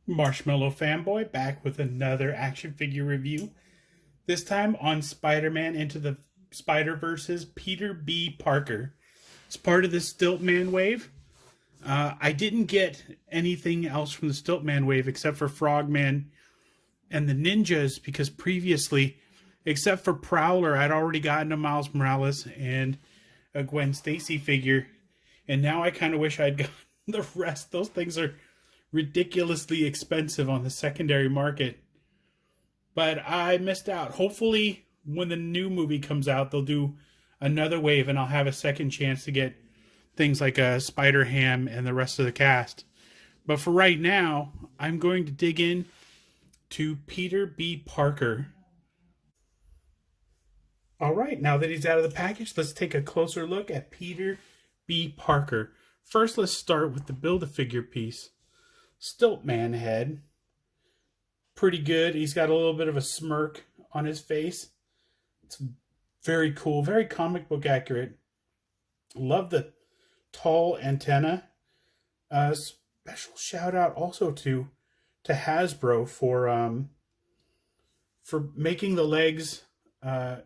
Marshmallow Fanboy back with another action figure review. This time on Spider-Man Into the Spider-Verse's Peter B. Parker. It's part of the Stiltman wave. I didn't get anything else from the Stiltman wave except for Frogman and the Ninjas because previously, except for Prowler, I'd already gotten a Miles Morales and a Gwen Stacy figure. And now I kind of wish I'd gotten the rest. Those things are ridiculously expensive on the secondary market. But I missed out. Hopefully, when the new movie comes out, they'll do another wave and I'll have a second chance to get things like a Spider-Ham and the rest of the cast. But for right now, I'm going to dig in to Peter B. Parker. All right, now that he's out of the package, let's take a closer look at Peter B. Parker. First, let's start with the Build-A-Figure piece. Stiltman head. Pretty good. He's got a little bit of a smirk on his face. It's very cool, very comic book accurate. Love the tall antenna. Special shout out also to Hasbro for making the legs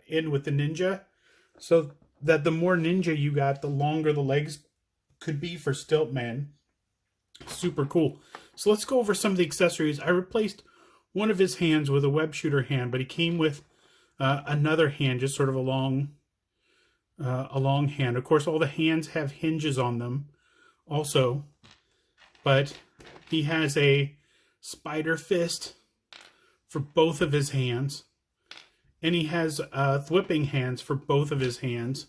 in with the ninja, so that the more ninja you got, the longer the legs could be for Stiltman. Super cool. So let's go over some of the accessories. I replaced one of his hands with a web shooter hand, but he came with another hand, just sort of a long hand. Of course, all the hands have hinges on them also, but he has a spider fist for both of his hands, and he has thwipping hands for both of his hands.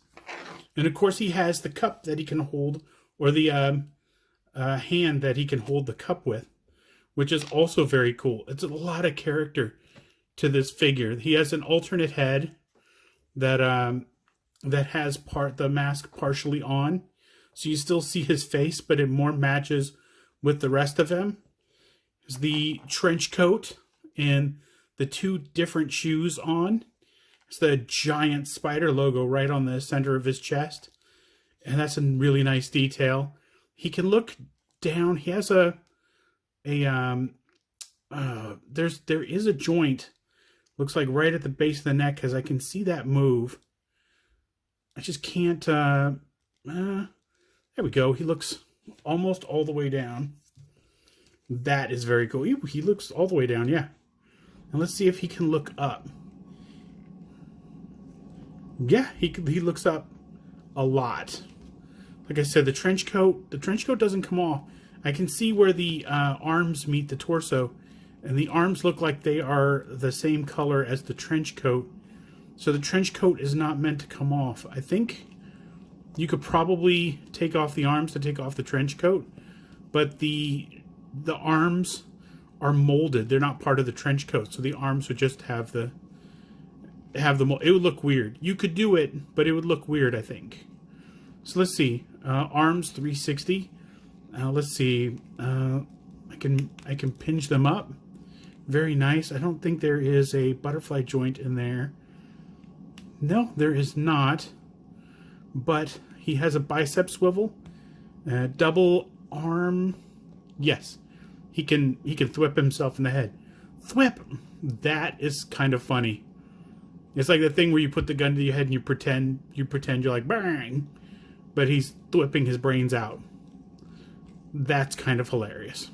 And of course, he has the cup that he can hold, or the hand that he can hold the cup with, which is also very cool. It's a lot of character to this figure. He has an alternate head that has the mask partially on, so you still see his face, but it more matches with the rest of him. There's the trench coat and the two different shoes on. It's the giant spider logo right on the center of his chest, and that's a really nice detail. He can look down. He has there is a joint, looks like right at the base of the neck, because I can see that move. I just can't. There we go. He looks almost all the way down. That is very cool. He looks all the way down, yeah. And let's see if he can look up. Yeah, he looks up a lot. Like I said, the trench coat doesn't come off. I can see where the arms meet the torso, and the arms look like they are the same color as the trench coat. So the trench coat is not meant to come off. I think you could probably take off the arms to take off the trench coat, but the arms are molded. They're not part of the trench coat, so the arms would just have the mold. It would look weird. You could do it, but it would look weird, I think. So let's see. Arms 360. Let's see. I can pinch them up. Very nice. I don't think there is a butterfly joint in there. No, there is not. But he has a bicep swivel. Double arm. Yes. He can thwip himself in the head. Thwip! That is kind of funny. It's like the thing where you put the gun to your head and you pretend you're like bang, but he's thwipping his brains out. That's kind of hilarious.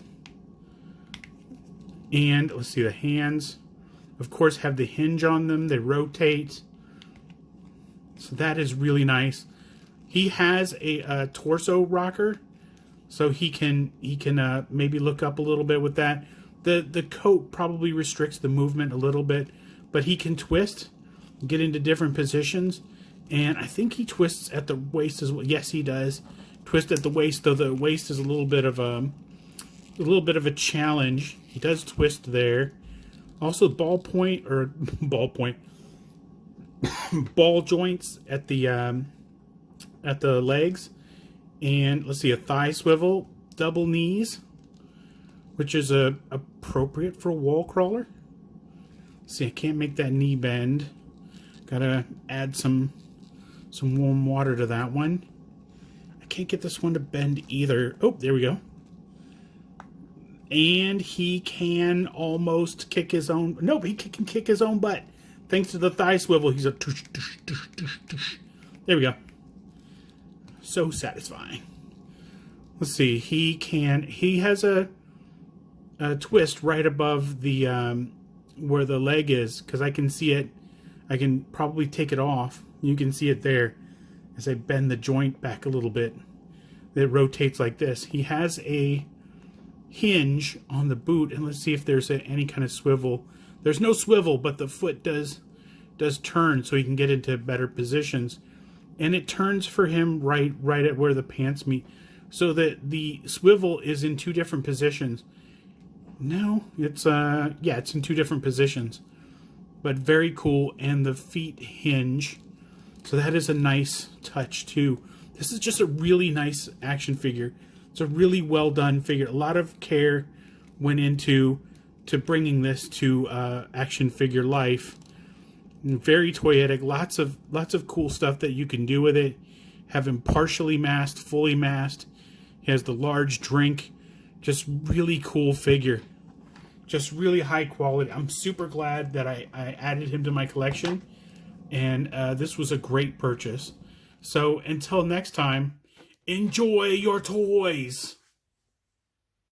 And let's see, the hands, of course, have the hinge on them. They rotate. So that is really nice. He has a torso rocker, so he can maybe look up a little bit with that. The coat probably restricts the movement a little bit, but he can twist, get into different positions, and I think he twists at the waist as well. Yes, he does twist at the waist, though the waist is a little bit of a challenge. He does twist there. Also, ball joints at the legs, and let's see, a thigh swivel, double knees, which is appropriate for a wall crawler. See, I can't make that knee bend. Gotta add some warm water to that one. I can't get this one to bend either. Oh, there we go. And he can almost kick his own... No, he can kick his own butt. Thanks to the thigh swivel, he's a... Tush, tush, tush, tush, tush. There we go. So satisfying. Let's see. He has a twist right above the where the leg is, because I can see it. I can probably take it off. You can see it there as I bend the joint back a little bit. It rotates like this. He has a hinge on the boot, and let's see if there's any kind of swivel. There's no swivel, but the foot does turn, so he can get into better positions. And it turns for him right at where the pants meet, so that the swivel is in two different positions. No, it's yeah, it's in two different positions, but very cool. And the feet hinge, so that is a nice touch too. This is just a really nice action figure. It's a really well done figure. A lot of care went into bringing this to action figure life. Very toyetic. Lots of cool stuff that you can do with it. Have him partially masked, fully masked. He has the large drink. Just really cool figure. Just really high quality. I'm super glad that I added him to my collection. And this was a great purchase. So until next time, enjoy your toys.